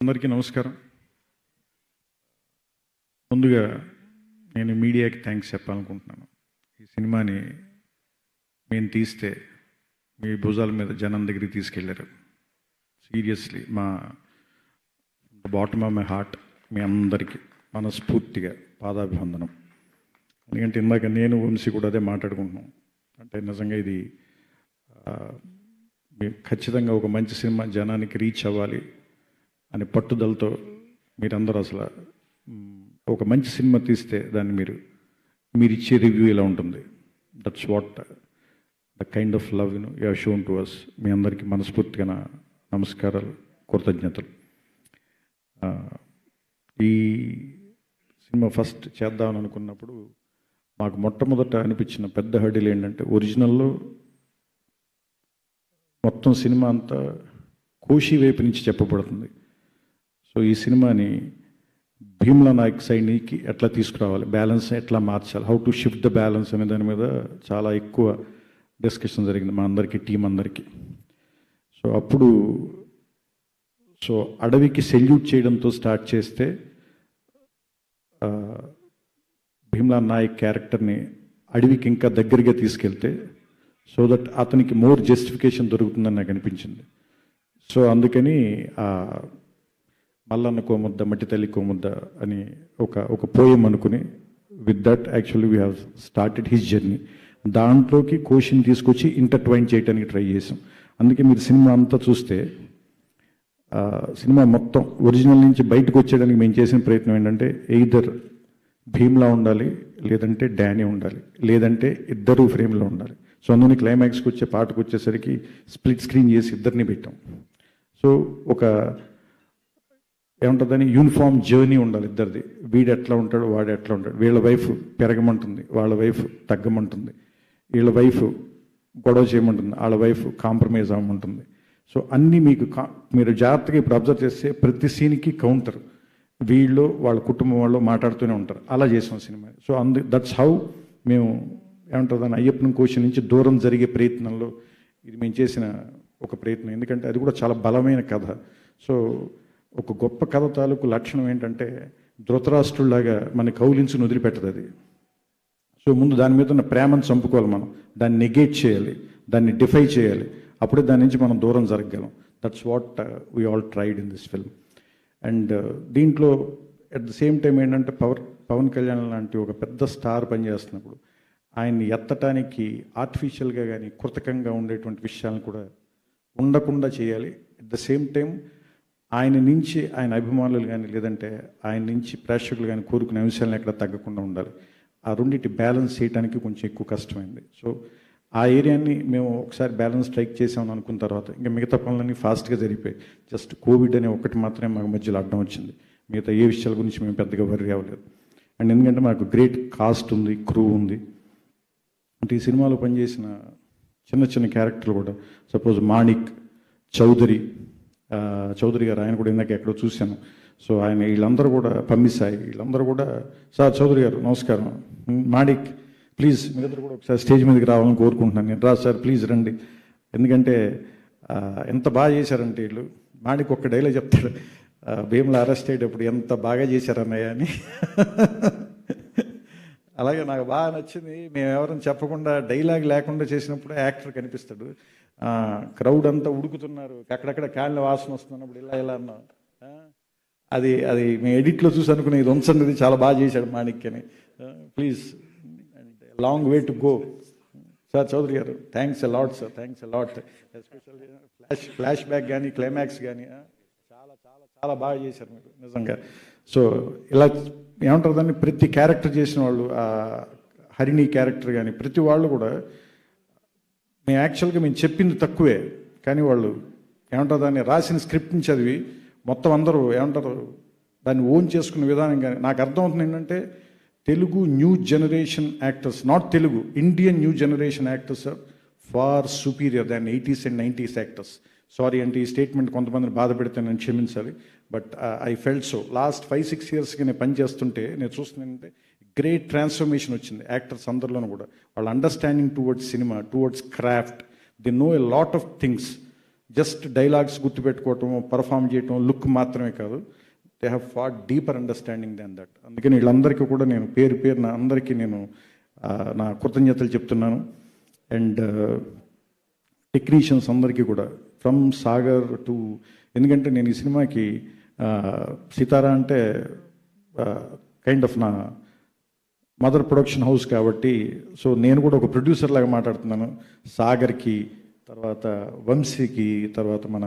అందరికీ నమస్కారం. ముందుగా నేను మీడియాకి థ్యాంక్స్ చెప్పాలనుకుంటున్నాను. ఈ సినిమాని మేము తీస్తే మీ భుజాల మీద జనం దగ్గరికి తీసుకెళ్ళారు. సీరియస్లీ మా బాటమ్ ఆఫ్ మై హార్ట్ మీ అందరికీ మనస్ఫూర్తిగా పాదాభివందనం. ఎందుకంటే ఇందాక నేను వంశీ కూడా అదే మాట్లాడుకుంటున్నాం. అంటే నిజంగా ఇది ఖచ్చితంగా ఒక మంచి సినిమా జనానికి రీచ్ అవ్వాలి అనే పట్టుదలతో మీరందరూ అసలు ఒక మంచి సినిమా తీస్తే దాన్ని మీరు ఇచ్చే రివ్యూ ఇలా ఉంటుంది. That's what the kind of love you have shown to us. మీ అందరికీ మనస్ఫూర్తిగా నా నమస్కారాలు, కృతజ్ఞతలు. ఈ సినిమా ఫస్ట్ చేద్దామని అనుకున్నప్పుడు మాకు మొట్టమొదట అనిపించిన పెద్ద హర్డిల్ ఏంటంటే, ఒరిజినల్లో మొత్తం సినిమా అంతా కోశీ వైపు నుంచి చెప్పబడుతుంది. సో ఈ సినిమాని భీమ్లా నాయక్ సైడ్కి ఎట్లా తీసుకురావాలి, బ్యాలెన్స్ ఎట్లా మార్చాలి, how to shift the balance అనే దాని మీద చాలా ఎక్కువ డిస్కషన్ జరిగింది మా అందరికీ, టీం అందరికీ. సో అప్పుడు అడవికి సెల్యూట్ చేయడంతో స్టార్ట్ చేస్తే భీమ్లా నాయక్ క్యారెక్టర్ని అడవికి ఇంకా దగ్గరగా తీసుకెళ్తే సో దట్ అతనికి మోర్ జస్టిఫికేషన్ దొరుకుతుందని నాకు అనిపించింది. సో అందుకని మల్లన్న కోముద్ద మట్టి తల్లి కోముద్ద అని ఒక పోయం అనుకుని, with that actually we have started his journey. దాంట్లోకి కోషిని తీసుకొచ్చి ఇంటర్ట్వైన్ చేయడానికి ట్రై చేసాం. అందుకే మీరు సినిమా అంతా చూస్తే సినిమా మొత్తం ఒరిజినల్ నుంచి బయటకు వచ్చేయడానికి మేము చేసిన ప్రయత్నం ఏంటంటే, ఎయిదర్ భీమ్లా ఉండాలి, లేదంటే డానీ ఉండాలి, లేదంటే ఇద్దరు ఫ్రేమ్లో ఉండాలి. సో అందుకని క్లైమాక్స్కి వచ్చే పాటకు వచ్చేసరికి స్ప్లిట్ స్క్రీన్ చేసి ఇద్దరిని పెట్టాం. సో ఒక ఏముంటుందని యూనిఫామ్ జర్నీ ఉండాలి ఇద్దరిది. వీడు ఎట్లా ఉంటాడు, వాడు ఎట్లా ఉంటాడు. వీళ్ళ వైఫ్ పెరగమంటుంది, వాళ్ళ వైఫ్ తగ్గమంటుంది. వీళ్ళ వైఫ్ గొడవ చేయమంటుంది, వాళ్ళ వైఫ్ కాంప్రమైజ్ అవ్వమంటుంది. సో అన్నీ మీరు జాగ్రత్తగా ఇప్పుడు అబ్జర్వ్ చేస్తే ప్రతి సీన్కి కౌంటర్ వీళ్ళు వాళ్ళ కుటుంబం వాళ్ళు మాట్లాడుతూనే ఉంటారు. అలా చేసాం సినిమా. సో దట్స్ హౌ మేము ఏమంటుందని అయ్యప్పని కోశం నుంచి దూరం జరిగే ప్రయత్నంలో ఇది మేము చేసిన ఒక ప్రయత్నం. ఎందుకంటే అది కూడా చాలా బలమైన కథ. సో ఒక గొప్ప కథ తాలూకు లక్షణం ఏంటంటే, ధృతరాష్ట్రులాగా మన కౌలించుని వదిలిపెట్టదు అది. సో ముందు దాని మీద ఉన్న ప్రేమను చంపుకోవాలి, మనం దాన్ని నెగేట్ చేయాలి, దాన్ని డిఫై చేయాలి. అప్పుడే దాని నుంచి మనం దూరం జరగగలం. That's what we all tried in this film. And దీంట్లో అట్ ద సేమ్ టైం ఏంటంటే, పవన్ కళ్యాణ్ లాంటి ఒక పెద్ద స్టార్ పనిచేస్తున్నప్పుడు ఆయన్ని ఎత్తటానికి ఆర్టిఫిషియల్గా కానీ కృతకంగా ఉండేటువంటి విషయాలను కూడా ఉండకుండా చేయాలి. అట్ ద సేమ్ టైం ఆయన నుంచి ఆయన అభిమానులు కానీ లేదంటే ఆయన నుంచి ప్రేక్షకులు కానీ కోరుకునే అంశాలను ఎక్కడ తగ్గకుండా ఉండాలి. ఆ రెండింటి బ్యాలెన్స్ చేయడానికి కొంచెం ఎక్కువ కష్టమైంది. సో ఆ ఏరియాని మేము ఒకసారి బ్యాలెన్స్ స్ట్రైక్ చేసామని అనుకున్న తర్వాత ఇంకా మిగతా పనులన్నీ ఫాస్ట్గా జరిగిపోయి, జస్ట్ కోవిడ్ అనే ఒకటి మాత్రమే మాకు మధ్యలో అడ్డం వచ్చింది. మిగతా ఏ విషయాల గురించి మేము పెద్దగా వర్రీ అవ్వలేదు. అండ్ ఎందుకంటే మాకు గ్రేట్ కాస్ట్ ఉంది, క్రూ ఉంది. అంటే ఈ సినిమాలో పనిచేసిన చిన్న చిన్న క్యారెక్టర్లు కూడా, సపోజ్ మాణిక్ చౌదరి గారు, ఆయన కూడా ఇందాక ఎక్కడో చూశాను. సో ఆయన వీళ్ళందరూ కూడా పంపిస్తాయి, వీళ్ళందరూ కూడా సార్ చౌదరి గారు నమస్కారం, మాణిక్ ప్లీజ్ మీరిద్దరు కూడా ఒకసారి స్టేజ్ మీదకి రావాలని కోరుకుంటున్నాను. నేను రా సార్ ప్లీజ్ రండి. ఎందుకంటే ఎంత బాగా చేశారంటే వీళ్ళు. మాణిక్ ఒక్క డైలాగ్ చెప్తాడు, భీమ్లా అరెస్ట్ అయ్యేటప్పుడు ఎంత బాగా చేశారన్నయ్య అని. అలాగే నాకు బాగా నచ్చింది, మేము ఎవరైనా చెప్పకుండా డైలాగ్ లేకుండా చేసినప్పుడు యాక్టర్ కనిపిస్తాడు. క్రౌడ్ అంతా ఉడుకుతున్నారు, అక్కడక్కడ కాళ్ళ వాసన వస్తున్నప్పుడు ఇలా అన్నా, అది మేము ఎడిట్లో చూసి అనుకునే ఇది ఉంచండి, చాలా బాగా చేశాడు మాణిక్ అని. Please long way to go sir Chowdary garu. Thanks a lot sir, thanks a lot. Especially flash back కానీ క్లైమాక్స్ కానీ చాలా చాలా చాలా బాగా చేశారు మీరు నిజంగా. సో ఇలా ఏమంటారు, ప్రతి క్యారెక్టర్ చేసిన వాళ్ళు, హరిణి క్యారెక్టర్ కానీ ప్రతి వాళ్ళు కూడా మేము యాక్చువల్గా మేము చెప్పింది తక్కువే, కానీ వాళ్ళు ఏమంటారు దాన్ని రాసిన స్క్రిప్ట్ని చదివి మొత్తం అందరూ ఏమంటారు దాన్ని ఓన్ చేసుకున్న విధానం కానీ నాకు అర్థమవుతుంది. ఏంటంటే Telugu new generation actors, not Telugu, Indian new generation actors are far superior than 80s and 90s actors. Sorry అంటే ఈ స్టేట్మెంట్ కొంతమందిని బాధ పెడితే నేను క్షమించాలి, but I felt so. Last 5-6 yearsకి నేను పనిచేస్తుంటే నేను చూస్తున్నానంటే గ్రేట్ ట్రాన్స్ఫర్మేషన్ వచ్చింది యాక్టర్స్ అందరిలోనూ కూడా. వాళ్ళ understanding towards cinema, towards craft, they know a lot of things just dialogues గుర్తుపెట్టుకోవటం, పర్ఫామ్ చేయటం, లుక్ మాత్రమే కాదు. They have far deeper understanding than that. అందుకని వీళ్ళందరికీ కూడా నేను పేరున అందరికీ నేను నా కృతజ్ఞతలు చెప్తున్నాను. అండ్ టెక్నీషియన్స్ అందరికీ కూడా, ఫ్రమ్ సాగర్ టు, ఎందుకంటే నేను ఈ సినిమాకి సితారా అంటే కైండ్ ఆఫ్ నా మదర్ ప్రొడక్షన్ హౌస్ కాబట్టి, సో నేను కూడా ఒక ప్రొడ్యూసర్ లాగా మాట్లాడుతున్నాను. సాగర్కి, తర్వాత వంశీకి, తర్వాత మన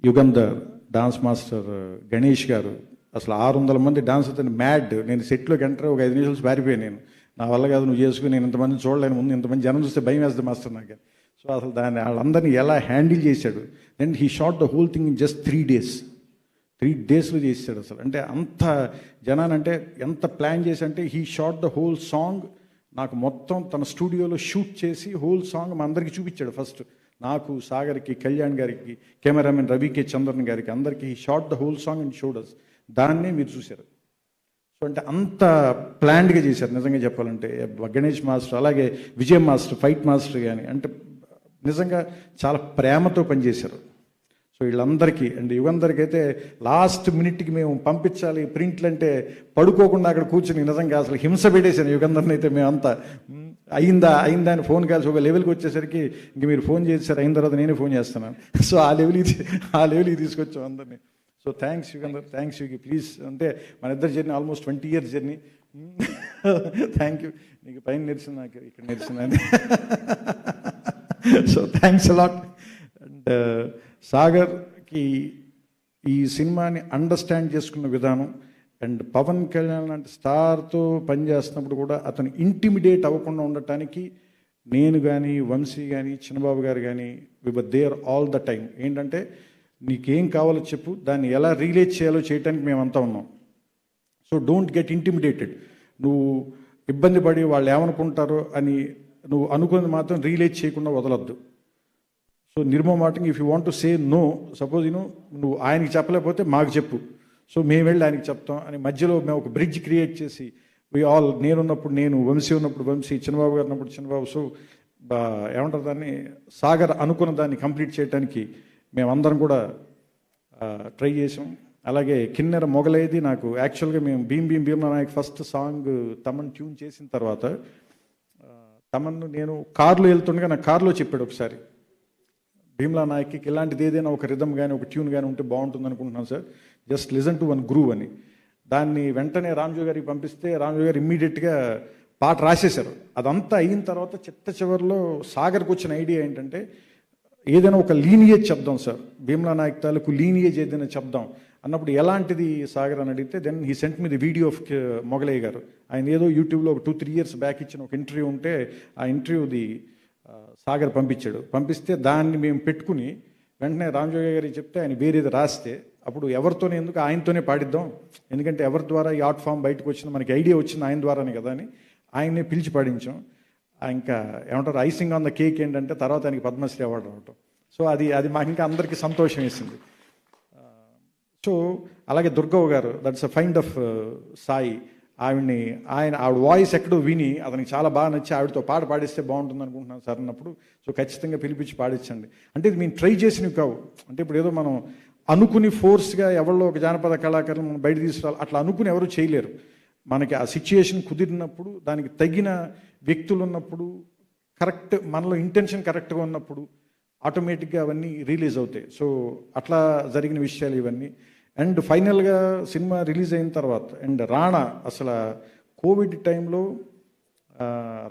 యుగంధర్, డాన్స్ మాస్టర్ గణేష్ గారు, అసలు 600 మంది డాన్స్ అతను మ్యాడ్. నేను సెట్లోకి ఎంటర్ ఒక 5 నిమిషాలు పారిపోయాను. నేను నా వల్ల కాదు, నువ్వు చేసుకుని, నేను ఇంతమందిని చూడలేను, ముందు ఇంతమంది జనం చూస్తే భయం వేస్తుంది మాస్టర్ నాకు. సో అసలు దాన్ని వాళ్ళందరినీ ఎలా హ్యాండిల్ చేశాడు. Then he shot the whole thing in just 3 days. 3 daysలో చేశాడు అసలు. అంటే అంత జనానంటే ఎంత ప్లాన్ చేసి అంటే he shot the whole song. నాకు మొత్తం తన స్టూడియోలో షూట్ చేసి హోల్ సాంగ్ మా అందరికీ చూపించాడు. ఫస్ట్ నాకు, సాగర్కి, కళ్యాణ్ గారికి, కెమెరామెన్ రవికే చంద్రన్ గారికి, అందరికీ he shot the whole song and showed us. దాన్నే మీరు చూశారు. సో అంటే అంత ప్లాన్డ్గా చేశారు నిజంగా చెప్పాలంటే. గణేష్ మాస్టర్, అలాగే విజయ్ మాస్టర్, ఫైట్ మాస్టర్ కానీ, అంటే నిజంగా చాలా ప్రేమతో పనిచేశారు. సో వీళ్ళందరికీ అండ్ యుగంధర్కి అయితే లాస్ట్ మినిట్కి మేము పంపించాలి ప్రింట్లు అంటే పడుకోకుండా అక్కడ కూర్చుని నిజంగా అసలు హింస పెట్టేశాను యుగంధర్ని అయితే. మేమంతా అయిందా అని ఫోన్ కాల్సి ఒక లెవెల్కి వచ్చేసరికి ఇంక మీరు ఫోన్ చేశారు, అయిన తర్వాత నేనే ఫోన్ చేస్తున్నాను. సో ఆ లెవెల్కి తీసుకొచ్చాం అందరినీ. So thanks Yugandhar, thanks Yugi, please. అంటే మన ఇద్దరు journey almost 20 years journey. Thank you. నీకు పైన నిలిచింది, నాకు ఇక్కడ నిలిచిందని. So thanks a lot. అండ్ సాగర్కి ఈ సినిమాని అండర్స్టాండ్ చేసుకున్న విధానం, అండ్ పవన్ కళ్యాణ్ లాంటి స్టార్తో పనిచేస్తున్నప్పుడు కూడా అతను ఇంటిమిడేట్ అవ్వకుండా ఉండటానికి నేను కానీ, వంశీ కానీ, చిన్నబాబు గారు కానీ, we were there all the time. ఏంటంటే నీకేం కావాలో చెప్పు, దాన్ని ఎలా రిలేట్ చేయాలో చేయడానికి మేమంతా ఉన్నాం. So don't get intimidated. నువ్వు ఇబ్బంది పడి వాళ్ళు ఏమనుకుంటారో అని నువ్వు అనుకున్నది మాత్రం రిలేట్ చేయకుండా వదలొద్దు. సో నిర్మమాటంగా if you want to say no, suppose నువ్వు ఆయనకి చెప్పలేకపోతే మాకు చెప్పు, సో మేము వెళ్ళి ఆయనకి చెప్తాం అని మధ్యలో మేము ఒక బ్రిడ్జ్ క్రియేట్ చేసి నేనున్నప్పుడు నేను, వంశీ ఉన్నప్పుడు వంశీ, చిన్నబాబు గారు ఉన్నప్పుడు చిన్నబాబు. సో ఏమంటారు దాన్ని, సాగర్ అనుకున్న దాన్ని కంప్లీట్ చేయడానికి మేమందరం కూడా ట్రై చేసాం. అలాగే కిన్నెర మొగలైది నాకు యాక్చువల్గా మేము Bheemla Nayak first song Thaman tune చేసిన తర్వాత తమన్ను నేను కార్లో వెళ్తుండగా నాకు కార్లో చెప్పాడు ఒకసారి, భీమ్లా నాయక్కి ఇలాంటిది ఏదైనా ఒక రిథమ్ కానీ ఒక ట్యూన్ కానీ ఉంటే బాగుంటుంది అనుకుంటున్నాను sir, just listen to one groove అని. దాన్ని వెంటనే రామ్జో గారికి పంపిస్తే రామ్జో గారు ఇమ్మీడియట్గా పాట రాసేశారు. అదంతా అయిన తర్వాత చివరిలో సాగర్కి వచ్చిన ఐడియా ఏంటంటే ఏదైనా ఒక లీనియేజ్ చెప్దాం సార్, భీమ్లా నాయక్ తాలూకు లీనియేజ్ ఏదైనా చెప్దాం అన్నప్పుడు ఎలాంటిది సాగర్ అని అడిగితే then he sent me the video of Mogulaiah garu. ఆయన ఏదో యూట్యూబ్లో ఒక 2-3 years బ్యాక్ ఇచ్చిన ఒక ఇంటర్వ్యూ ఉంటే ఆ ఇంటర్వ్యూది సాగర్ పంపించాడు. పంపిస్తే దాన్ని మేము పెట్టుకుని వెంటనే రామజోగయ్య గారికి చెప్తే ఆయన వేరేది రాస్తే అప్పుడు ఎవరితోనే ఎందుకు ఆయనతోనే పాడిద్దాం, ఎందుకంటే ఎవరి ద్వారా ఈ ఆర్ట్ ఫామ్ బయటకు వచ్చింది, మనకి ఐడియా వచ్చింది ఆయన ద్వారానే కదా అని ఆయన్నే పిలిచి పాడించాం. ఇంకా ఏమంటారు ఐసింగ్ ఆన్ ద కేక్ ఏంటంటే తర్వాత ఆయనకి పద్మశ్రీ అవార్డు రావటం. సో అది మాకు ఇంకా అందరికీ సంతోషం వేసింది. సో అలాగే దుర్గవ్వ గారు, that's a find of Sai, ఆవిడ వాయిస్ ఎక్కడో విని అతనికి చాలా బాగా నచ్చి ఆవిడతో పాట పాడిస్తే బాగుంటుంది అనుకుంటున్నాను సార్ అన్నప్పుడు సో ఖచ్చితంగా పిలిపించి పాడించండి. అంటే ఇది మేము ట్రై చేసినవి కావు. అంటే ఇప్పుడు ఏదో మనం అనుకుని ఫోర్స్గా ఎవరిలో ఒక జానపద కళాకారులు మనం బయట తీసుకురావాలి అట్లా అనుకుని ఎవరు చేయలేరు. మనకి ఆ సిచ్యుయేషన్ కుదిరినప్పుడు, దానికి తగిన వ్యక్తులు ఉన్నప్పుడు, కరెక్ట్ మనలో ఇంటెన్షన్ కరెక్ట్గా ఉన్నప్పుడు ఆటోమేటిక్గా అవన్నీ రిలీజ్ అవుతాయి. సో అట్లా జరిగిన విషయాలు ఇవన్నీ. అండ్ ఫైనల్గా సినిమా రిలీజ్ అయిన తర్వాత అండ్ రాణా, అసలు కోవిడ్ టైంలో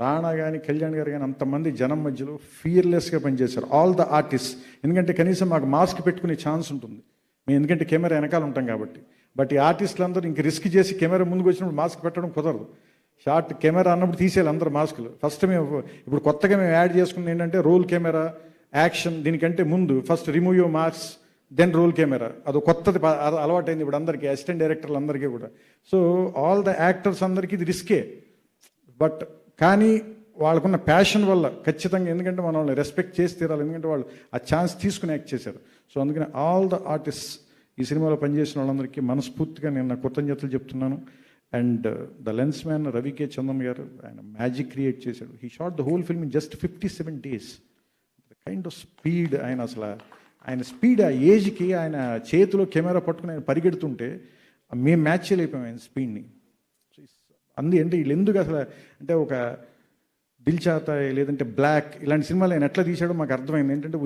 రాణా కానీ కళ్యాణ్ గారు కానీ అంతమంది జనం మధ్యలో ఫియర్లెస్గా పనిచేశారు ఆల్ ద ఆర్టిస్ట్. ఎందుకంటే కనీసం మాకు మాస్క్ పెట్టుకునే ఛాన్స్ ఉంటుంది మేము, ఎందుకంటే కెమెరా వెనకాల ఉంటాం కాబట్టి. బట్ ఈ ఆర్టిస్టులు అందరూ ఇంక రిస్క్ చేసి కెమెరా ముందుకు వచ్చినప్పుడు మాస్క్ పెట్టడం కుదరదు. షార్ట్ కెమెరా అన్నప్పుడు తీసేయాలి అందరూ మాస్కులు. ఫస్ట్ మేము ఇప్పుడు కొత్తగా మేము యాడ్ చేసుకున్నది ఏంటంటే రోల్ కెమెరా యాక్షన్. దీనికంటే ముందు first remove your mask then roll camera. అది కొత్తది అలవాటైంది ఇప్పుడు అందరికీ, అసిస్టెంట్ డైరెక్టర్లు అందరికీ కూడా. సో ఆల్ ద యాక్టర్స్ అందరికీ ఇది రిస్కే. బట్ కానీ వాళ్ళకున్న ప్యాషన్ వల్ల ఖచ్చితంగా, ఎందుకంటే మనం వాళ్ళని రెస్పెక్ట్ చేసి తీరాలి, ఎందుకంటే వాళ్ళు ఆ ఛాన్స్ తీసుకుని యాక్ట్ చేశారు. సో అందుకని ఆల్ ద ఆర్టిస్ట్ ఈ సినిమాలో పనిచేసిన వాళ్ళందరికీ మనస్ఫూర్తిగా నేను నా కృతజ్ఞతలు చెప్తున్నాను. And the lens man రవికే Chandan గారు, ఆయన మ్యాజిక్ క్రియేట్ చేశాడు. He shot the whole film in just 57 days. Kind of speed ఆయన స్పీడ్ ఆ ఏజ్కి ఆయన చేతిలో కెమెరా పట్టుకుని ఆయన పరిగెడుతుంటే మేము మ్యాచ్ చేయలేకపోయాం ఆయన స్పీడ్ని. అంటే వీళ్ళు ఎందుకు అసలు అంటే ఒక దిల్ చాతా లేదంటే బ్లాక్ ఇలాంటి సినిమాలు ఆయన ఎట్లా తీసాడో మాకు అర్థమైంది. ఏంటంటే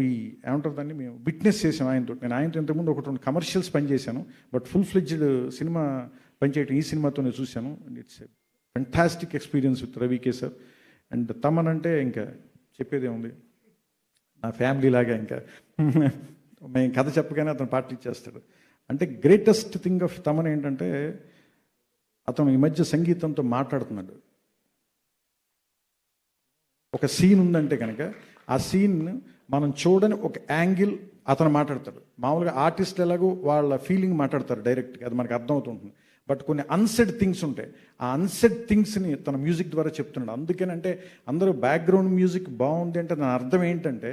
ఏమంటారు దాన్ని, మేము విట్నెస్ చేసాం ఆయనతో. నేను ఆయనతో ఇంతకుముందు ఒక 2 కమర్షియల్స్ పనిచేశాను, బట్ ఫుల్ ఫ్లెడ్జ్డ్ సినిమా పనిచేయటం ఈ సినిమాతోనే చూశాను. And it's fantastic experience with రవికే sir. And Thaman అంటే ఇంకా చెప్పేదే ఉంది, నా ఫ్యామిలీ లాగా. ఇంకా మేము కథ చెప్పగానే అతను పార్టీ ఇచ్చేస్తాడు. అంటే గ్రేటెస్ట్ థింగ్ ఆఫ్ తమన్ ఏంటంటే అతను ఈ మధ్య సంగీతంతో మాట్లాడుతున్నాడు. ఒక సీన్ ఉందంటే కనుక ఆ సీన్ మనం చూడని ఒక యాంగిల్ అతను మాట్లాడతాడు. మామూలుగా ఆర్టిస్ట్ ఎలాగో వాళ్ళ ఫీలింగ్ మాట్లాడతారు డైరెక్ట్గా, అది మనకు అర్థమవుతుంటుంది. బట్ కొన్ని అన్సెడ్ థింగ్స్ ఉంటాయి, ఆ అన్సెడ్ థింగ్స్ని తన మ్యూజిక్ ద్వారా చెప్తున్నాడు. అందుకేనంటే అందరూ బ్యాక్గ్రౌండ్ మ్యూజిక్ బాగుంది అంటే దాని అర్థం ఏంటంటే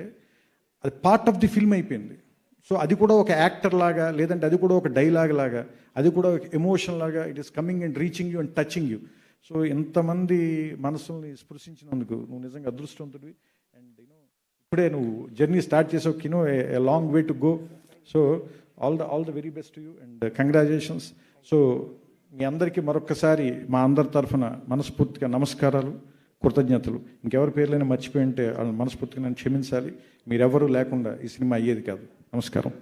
అది పార్ట్ ఆఫ్ ది ఫిల్మ్ అయిపోయింది. సో అది కూడా ఒక యాక్టర్ లాగా, లేదంటే అది కూడా ఒక డైలాగ్ లాగా, అది కూడా ఒక ఎమోషన్ లాగా it is coming and reaching you and touching you. So ఎంతమంది మనసుల్ని స్పృశించినందుకు నువ్వు నిజంగా అదృష్టవంతుడివి. అండ్ ఇప్పుడే నువ్వు జర్నీ స్టార్ట్ చేసావు, a long way to go. So all the very best to you and congratulations. So మీ అందరికీ మరొక్కసారి మా అందరి తరఫున మనస్ఫూర్తిగా నమస్కారాలు, కృతజ్ఞతలు. ఇంకెవరి పేర్లైనా మర్చిపోయి ఉంటే వాళ్ళని మనస్ఫూర్తిగా నన్ను క్షమించాలి. మీరెవరూ లేకుండా ఈ సినిమా అయ్యేది కాదు. నమస్కారం.